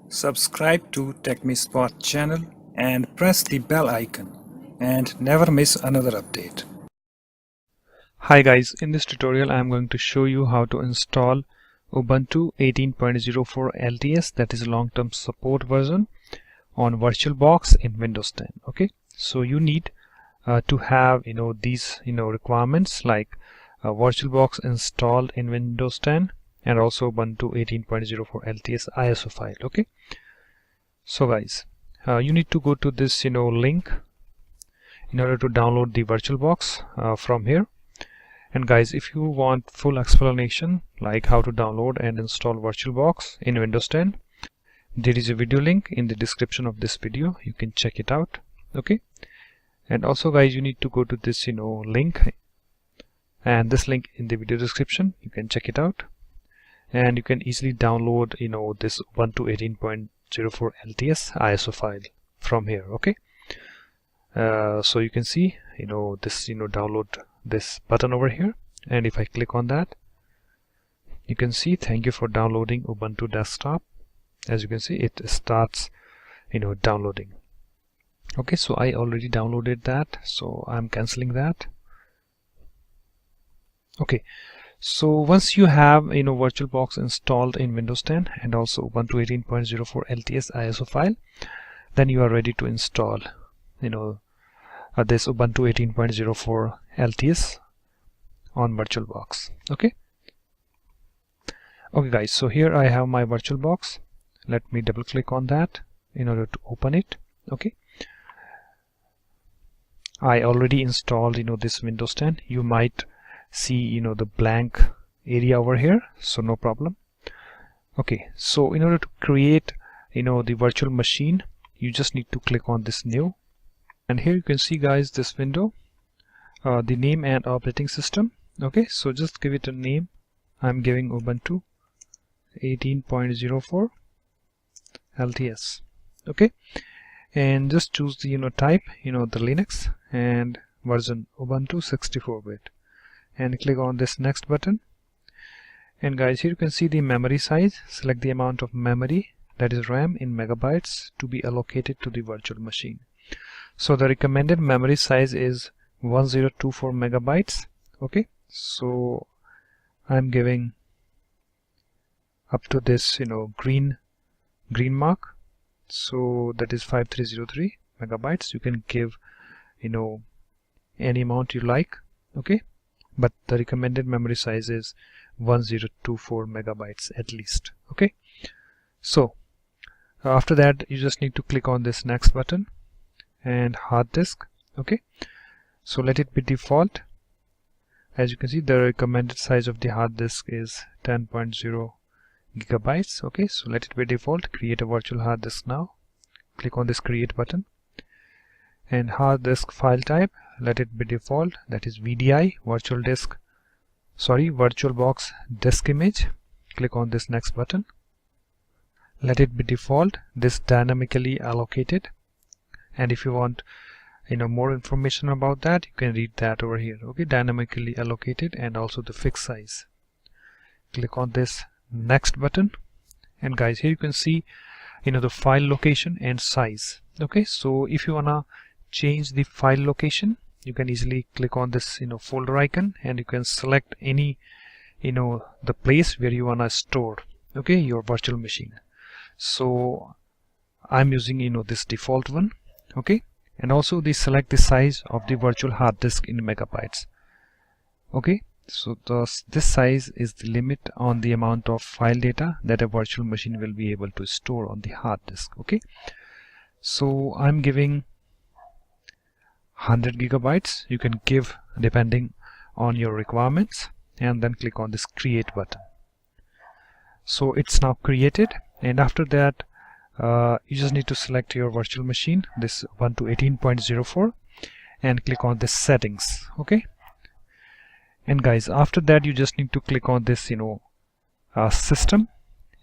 Subscribe to TechMeSpot channel and press the bell icon and never miss another update. Hi guys, in this tutorial I am going to show you how to install Ubuntu 18.04 LTS, that is long-term support version, on VirtualBox in Windows 10. Okay, so you need to have these requirements like VirtualBox installed in Windows 10 and also Ubuntu 18.04 LTS ISO file. Okay, so guys, you need to go to this link in order to download the VirtualBox from here. And guys, if you want full explanation like how to download and install VirtualBox in Windows 10, there is a video link in the description of this video. You can check it out. Okay, and also guys, you need to go to this link, and this link in the video description. You can check it out, and you can easily download this Ubuntu 18.04 LTS ISO file from here. Okay, so you can see this download this button over here, and if I click on that, you can see thank you for downloading Ubuntu desktop. As you can see, it starts downloading. Okay, so I already downloaded that, so I'm canceling that. Okay, so once you have VirtualBox installed in Windows 10 and also Ubuntu 18.04 LTS ISO file, then you are ready to install this Ubuntu 18.04 LTS on VirtualBox. Okay guys, so here I have my VirtualBox. Let me double click on that in order to open it. Okay, I already installed this Windows 10. You might see the blank area over here, so no problem. Okay, so in order to create the virtual machine, you just need to click on this new, and here you can see guys this window, the name and operating system. Okay, so just give it a name. I'm giving Ubuntu 18.04 LTS. Okay, and just choose the type the Linux and version Ubuntu 64-bit, and click on this next button. And guys, here you can see the memory size. Select the amount of memory, that is RAM, in megabytes to be allocated to the virtual machine. So the recommended memory size is 1024 megabytes. Okay, so I'm giving up to this green mark, so that is 5303 megabytes. You can give any amount you like. Okay, but the recommended memory size is 1024 megabytes at least. Okay, so after that you just need to click on this next button and hard disk. Okay, so let it be default. As you can see, the recommended size of the hard disk is 10.0 gigabytes. Okay, so let it be default. Create a virtual hard disk now. Click on this create button, and hard disk file type, let it be default, that is VDI, VirtualBox disk image. Click on this next button. Let it be default, this dynamically allocated, and if you want more information about that, you can read that over here. Okay, dynamically allocated and also the fixed size. Click on this next button, and guys, here you can see the file location and size. Okay, so if you wanna change the file location, you can easily click on this folder icon, and you can select any the place where you wanna store your virtual machine. So I'm using this default one. Okay, and also select the size of the virtual hard disk in megabytes. Okay, so this size is the limit on the amount of file data that a virtual machine will be able to store on the hard disk. Okay, so I'm giving 100 gigabytes. You can give depending on your requirements, and then click on this create button. So it's now created, and after that you just need to select your virtual machine, this Ubuntu 18.04, and click on this settings. Okay, and guys, after that you just need to click on this system,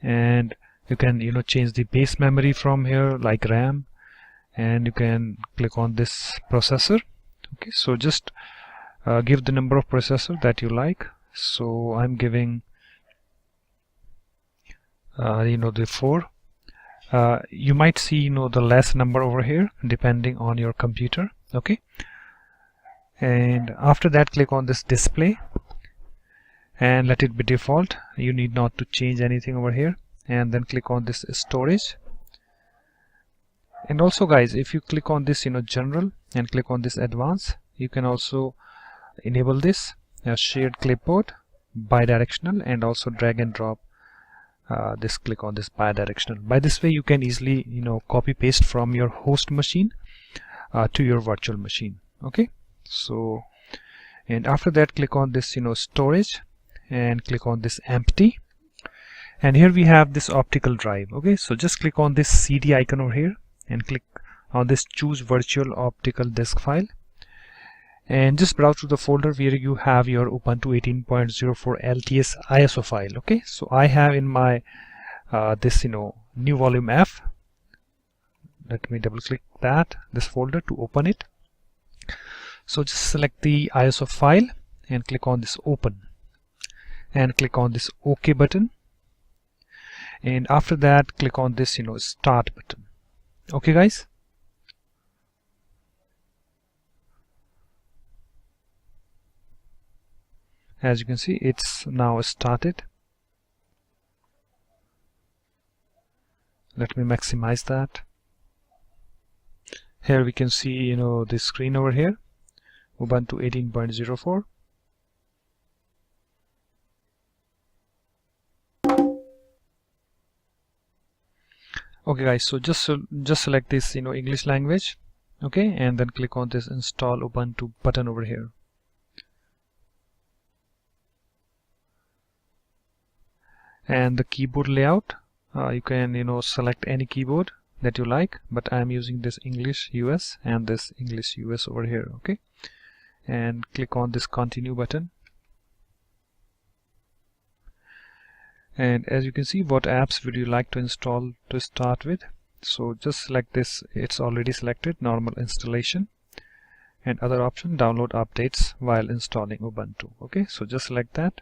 and you can change the base memory from here like RAM, and you can click on this processor. Okay, so just give the number of processor that you like. So I'm giving the 4 you might see the less number over here depending on your computer. Okay, and after that click on this display and let it be default. You need not to change anything over here, and then click on this storage. And also guys, if you click on this general and click on this advanced, you can also enable this shared clipboard bidirectional, and also drag and drop this, click on this bidirectional. By this way you can easily copy paste from your host machine to your virtual machine. Okay, so and after that click on this storage and click on this empty, and here we have this optical drive. Okay, so just click on this CD icon over here and click on this choose virtual optical disk file, and just browse to the folder where you have your Ubuntu 18.04 LTS ISO file. Okay, so I have in my this new volume F. Let me double click this folder to open it. So just select the ISO file and click on this open, and click on this OK button, and after that click on this start button. Okay guys, as you can see it's now started. Let me maximize that. Here we can see the screen over here, Ubuntu 18.04. Okay guys, so just select this English language. Okay, and then click on this install Ubuntu button over here. And the keyboard layout, you can select any keyboard that you like, but I am using this English US and this English US over here. Okay, and click on this continue button. And as you can see, what apps would you like to install to start with? So just select this, it's already selected, normal installation, and other option, download updates while installing Ubuntu. Okay, so just select that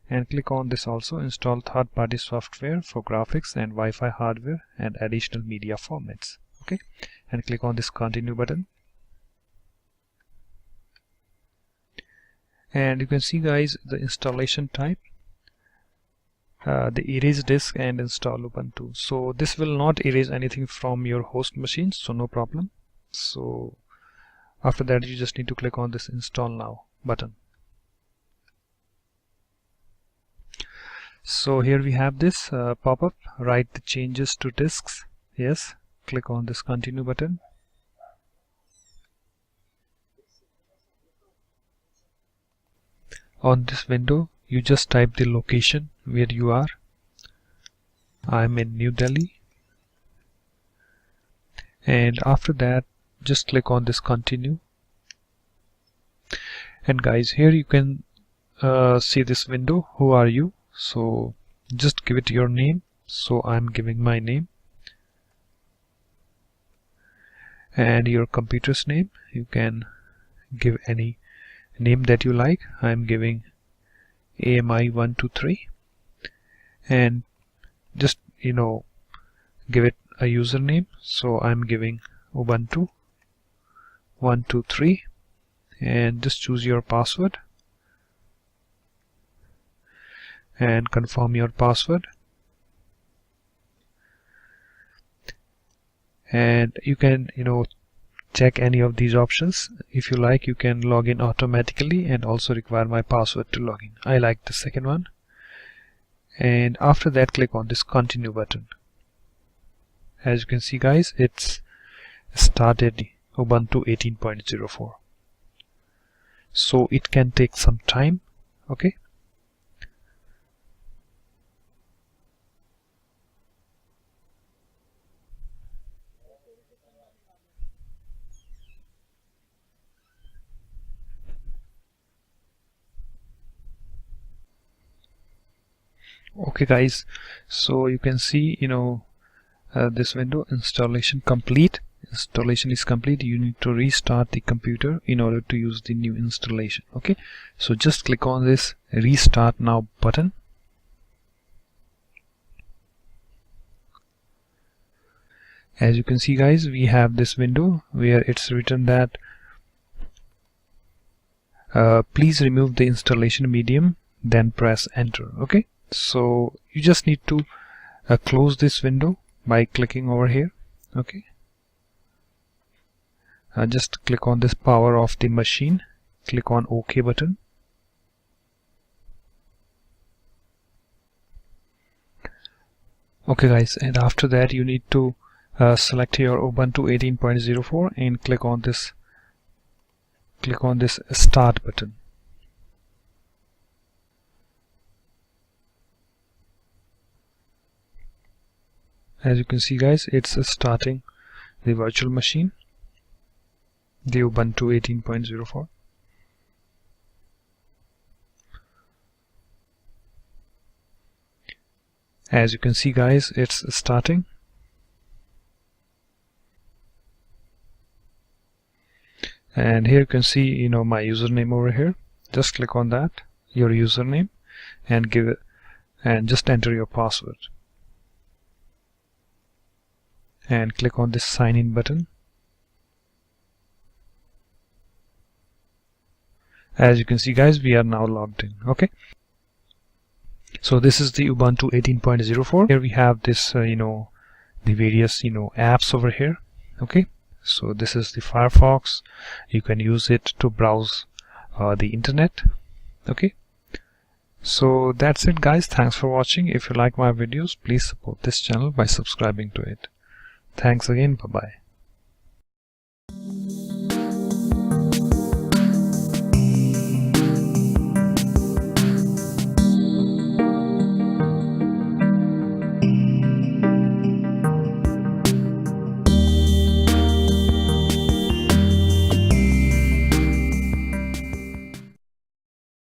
and click on this also, install third-party software for graphics and Wi-Fi hardware and additional media formats. Okay, and click on this continue button. And you can see guys the installation type, the erase disk and install Ubuntu. So this will not erase anything from your host machine, so no problem. So after that you just need to click on this install now button. So here we have this pop-up, write the changes to disks. Yes, click on this continue button. On this window you just type the location where you are. I'm in New Delhi, and after that just click on this continue. And guys, here you can see this window, who are you? So just give it your name. So I'm giving my name, and your computer's name, you can give any name that you like. I'm giving AMI123, and just give it a username. So I'm giving Ubuntu 123, and just choose your password and confirm your password. And you can check any of these options. If you like, you can log in automatically and also require my password to log in. I like the second one. And after that click on this continue button. As you can see guys, it's started Ubuntu 18.04. So it can take some time. Okay, okay guys, so you can see this window, installation complete. Installation is complete. You need to restart the computer in order to use the new installation. Okay, so just click on this restart now button. As you can see guys, we have this window where it's written that please remove the installation medium, then press enter. Okay, so you just need to close this window by clicking over here. Okay, just click on this power off the machine, click on OK button. Okay guys, and after that you need to select your Ubuntu 18.04 and click on this start button. As you can see guys, it's starting the virtual machine, the Ubuntu 18.04. As you can see guys, it's starting. And here you can see my username over here. Just click on that, your username, and give it, and just enter your password and click on this sign in button. As you can see guys, we are now logged in. Okay, so this is the Ubuntu 18.04. Here we have this the various apps over here. Okay, so this is the Firefox. You can use it to browse the internet. Okay, so that's it guys. Thanks for watching. If you like my videos, please support this channel by subscribing to it. Thanks again. Bye bye.